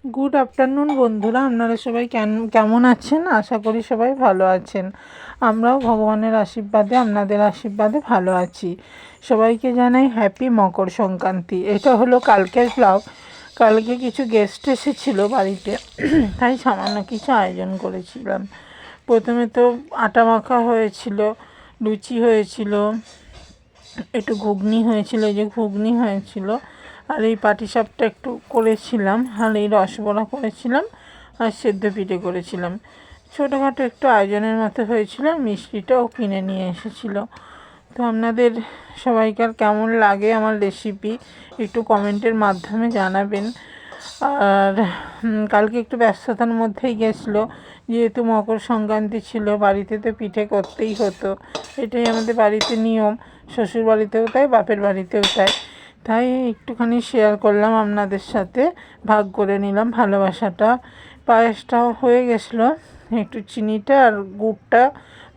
Good afternoon বন্ধুরা, আপনারা সবাই কেমন আছেন? আশা করি সবাই ভালো আছেন। আমরাও ভগবানের আশীর্বাদে, আপনাদের আশীর্বাদে ভালো আছি। সবাইকে জানাই হ্যাপি মকর সংক্রান্তি। এটা হলো কালকের ব্লগ। কালকে কিছু গেস্ট এসেছিল বাড়িতে, তাই সামান্য কিছু আয়োজন করেছিলাম। প্রথমে তো আটা মাখা হয়েছিল, লুচি হয়েছিল, একটু ঘুগনি হয়েছিল, এই যে ঘুগনি হয়েছিল, আর এই পাটিসাপটা একটু করেছিলাম, আর এই রসবড়া করেছিলাম, আর সেদ্ধ পিঠে করেছিলাম। ছোটোখাটো একটু আয়োজনের মতো হয়েছিল, মিষ্টিটাও কিনে নিয়ে এসেছিলো। তো আপনাদের সবাইকার কেমন লাগে আমার রেসিপি একটু কমেন্টের মাধ্যমে জানাবেন। আর কালকে একটু ব্যস্ততার মধ্যেই গেছিলো, যেহেতু মকর সংক্রান্তি ছিল, বাড়িতে তো পিঠে করতেই হতো। এটাই আমাদের বাড়িতে নিয়ম, শ্বশুর বাড়িতেও তাই, বাপের বাড়িতেও তাই। তাই একটুখানি শেয়ার করলাম আপনাদের সাথে, ভাগ করে নিলাম ভালোবাসাটা। পায়েসটাও হয়ে গেছিলো, একটু চিনিটা আর গুড়টা,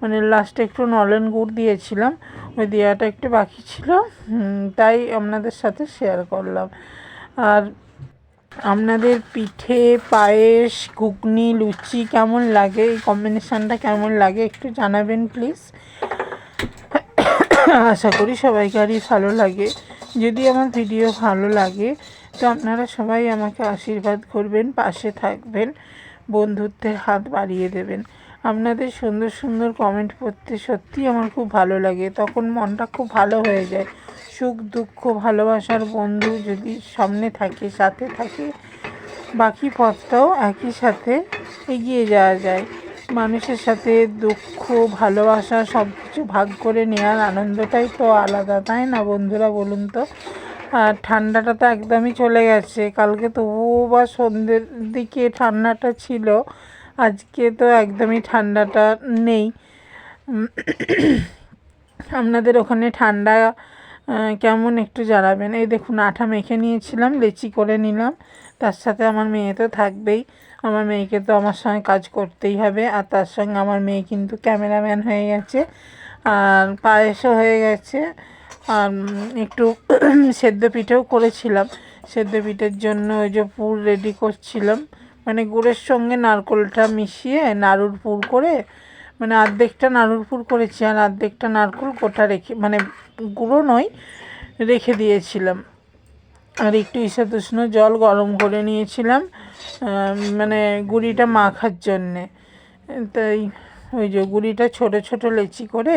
মানে লাস্টে একটু নলেন গুড় দিয়েছিলাম, ওই দেওয়াটা একটু বাকি ছিল, তাই আপনাদের সাথে শেয়ার করলাম। আর আপনাদের পিঠে, পায়েস, ঘুগনি, লুচি কেমন লাগে, এই কম্বিনেশানটা কেমন লাগে একটু জানাবেন প্লিজ। আশা করি সবাইকারই ভালো লাগে। যদি আমার ভিডিও ভালো লাগে তো আপনারা সবাই আমাকে আশীর্বাদ করবেন, পাশে থাকবেন, বন্ধুত্বের হাত বাড়িয়ে দেবেন। আপনাদের সুন্দর সুন্দর কমেন্ট পড়তে সত্যিই আমার খুব ভালো লাগে, তখন মনটা খুব ভালো হয়ে যায়। সুখ দুঃখ ভালোবাসার বন্ধু যদি সামনে থাকে, সাথে থাকে, বাকি পথটাও একই সাথে এগিয়ে যাওয়া যায়। মানুষের সাথে দুঃখ ভালোবাসা সব কিছু ভাগ করে নেওয়ার আনন্দটাই তো আলাদা, তাই না বন্ধুরা, বলুন তো? আর ঠান্ডাটা তো একদমই চলে গেছে, কালকে তবুও বা সন্ধ্যের দিকে ঠান্ডাটা ছিল, আজকে তো একদমই ঠান্ডাটা নেই। আপনাদের ওখানে ঠান্ডা কেমন একটু জানাবেন। এই দেখুন, আঠা মেখে নিয়েছিলাম, লেচি করে নিলাম, তার সাথে আমার মেয়ে তো থাকবেই। আমার মেয়েকে তো আমার সঙ্গে কাজ করতেই হবে, আর তার সঙ্গে আমার মেয়ে কিন্তু ক্যামেরাম্যান হয়ে গেছে, আর পায়েসও হয়ে গেছে, আর একটু সেদ্ধ পিঠেও করেছিলাম। সেদ্ধ পিঠের জন্য ওই যে পুর রেডি করছিলাম, মানে গুড়ের সঙ্গে নারকেলটা মিশিয়ে নাড়ুর পুর করে, মানে অর্ধেকটা নাড়ুর পুর করেছি, আর অর্ধেকটা নারকেল গোটা রেখে, মানে গুঁড়ো নয়, রেখে দিয়েছিলাম। আর একটু ঈষৎ উষ্ণ জল গরম করে নিয়েছিলাম, মানে গুঁড়িটা মাখার জন্যে। তাই ওই যে গুঁড়িটা ছোটো ছোটো লেচি করে,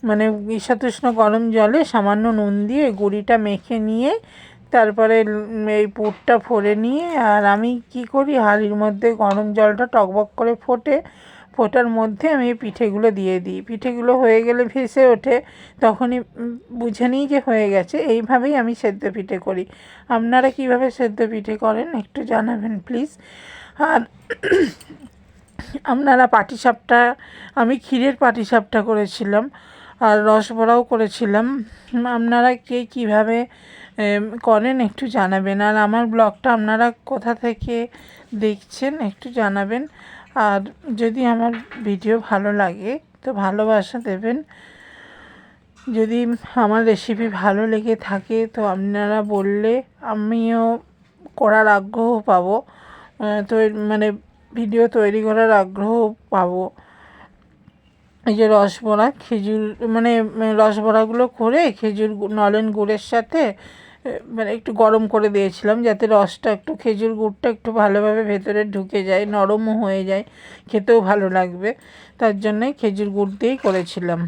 মানে ঈষৎ উষ্ণ গরম জলে সামান্য নুন দিয়ে গুঁড়িটা মেখে নিয়ে, তারপরে এই পুরটা ভরে নিয়ে, আর আমি কি করি, হাঁড়ির মধ্যে গরম জলটা টকবক করে ফোটার মধ্যে আমি পিঠেগুলো দিয়ে দিই। পিঠেগুলো হয়ে গেলে ভেসে ওঠে, তখনই বুঝে নিই যে হয়ে গেছে। এইভাবেই আমি সেদ্ধ পিঠে করি। আপনারা কিভাবে সেদ্ধ পিঠে করেন একটু জানাবেন প্লিজ। আর আপনারা পাটিসাপটা, আমি ক্ষীরের পাটিসাপটা করেছিলাম, আর রসবড়াও করেছিলাম। আপনারা কে কীভাবে করেন একটু জানাবেন। আর আমার ব্লগটা আপনারা কোথা থেকে দেখছেন একটু জানাবেন। আর যদি আমার ভিডিও ভালো লাগে তো ভালোবাসা দেবেন। যদি আমার রেসিপি ভালো লেগে থাকে তো আপনারা বললে আমিও করার আগ্রহ পাবো, তো মানে ভিডিও তৈরি করার আগ্রহ পাবো। এই যে রসবড়া, খেজুর, মানে রসবড়াগুলো করে খেজুর নলেন গুড়ের সাথে মানে একটু গরম করে দিয়েছিলাম, যাতে রসটা একটু, খেজুর গুড়টা একটু ভালোভাবে ভেতরে ঢুকে যায়, নরমও হয়ে যায়, খেতেও ভালো লাগবে। তার জন্যই খেজুর গুড় দিয়েই করেছিলাম।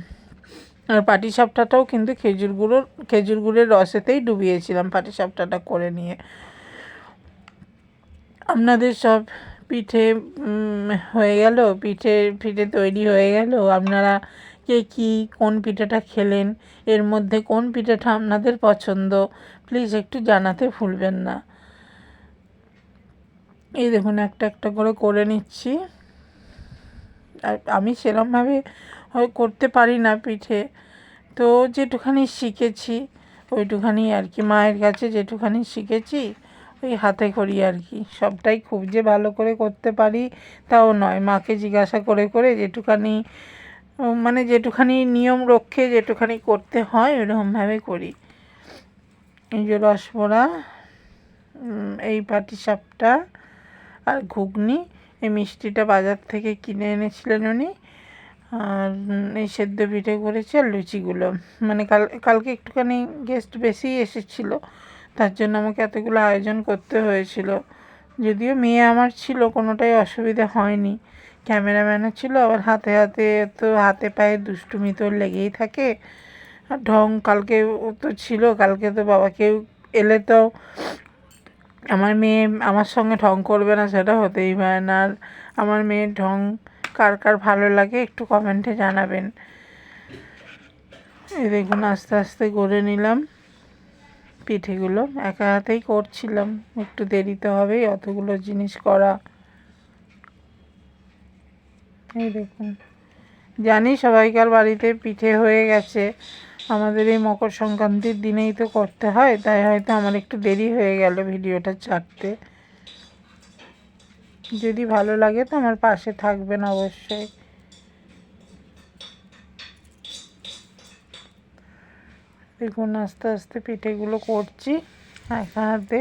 আর পাটিসাপটাটাও কিন্তু খেজুর গুড়ের রসেতেই ডুবিয়েছিলাম পাটিসাপটাটা করে নিয়ে। আপনাদের সব পিঠে হয়ে গেল, পিঠে তৈরি হয়ে গেল। আপনারা কে কী কোন পিঠেটা খেলেন, এর মধ্যে কোন পিঠেটা আপনাদের পছন্দ, প্লিজ একটু জানাতে ভুলবেন না। এই দেখুন, একটা একটা করে নিচ্ছি। আর আমি সেরমভাবে করতে পারি না পিঠে, তো যেটুখানি শিখেছি ওইটুখানি আর কি, মায়ের কাছে যেটুখানি শিখেছি ওই হাতে করি আর কি। সবটাই খুব যে ভালো করে করতে পারি তাও নয়, মাকে জিজ্ঞাসা করে করে যেটুখানি, মানে যেটুখানি নিয়ম রক্ষে যেটুখানি করতে হয় ওরকমভাবে করি। এই যে রসবড়া, এই পাটিসাপটা, আর ঘুগনি। এই মিষ্টিটা বাজার থেকে কিনে এনেছিলেন উনি। আর এই সেদ্ধ পিঠে করেছি আর লুচিগুলো। মানে কালকে একটুখানি গেস্ট বেশি এসেছিলো, তার জন্য আমাকে এতগুলো আয়োজন করতে হয়েছিল। যদিও মেয়ে আমার ছিল, কোনোটাই অসুবিধা হয়নি। ক্যামেরাম্যানও ছিল, আবার হাতে হাতে তো হাতে পায়ে দুষ্টুমি তো লেগেই থাকে। আর ঢং কালকে তো ছিল, কালকে তো বাবা কেউ এলে তো আমার মেয়ে আমার সঙ্গে ঢং করবে না সেটা হতেই পারে না। আর আমার মেয়ের ঢং কার কার ভালো লাগে একটু কমেন্টে জানাবেন। এই দেখুন আস্তে আস্তে করে নিলাম পিঠেগুলো, একা হাতেই করছিলাম, একটু দেরিতে হবেই অতগুলো জিনিস করা। এই দেখুন, জানি সবাইকার বাড়িতে পিঠে হয়ে গেছে, আমাদের এই মকর সংক্রান্তির দিনেই তো করতে হয়, তাই হয়তো আমার একটু দেরি হয়ে গেল ভিডিওটা ছাড়তে। যদি ভালো লাগে তো আমার পাশে থাকবেন অবশ্যই। দেখুন আস্তে আস্তে পিঠেগুলো করছি একা হাতে।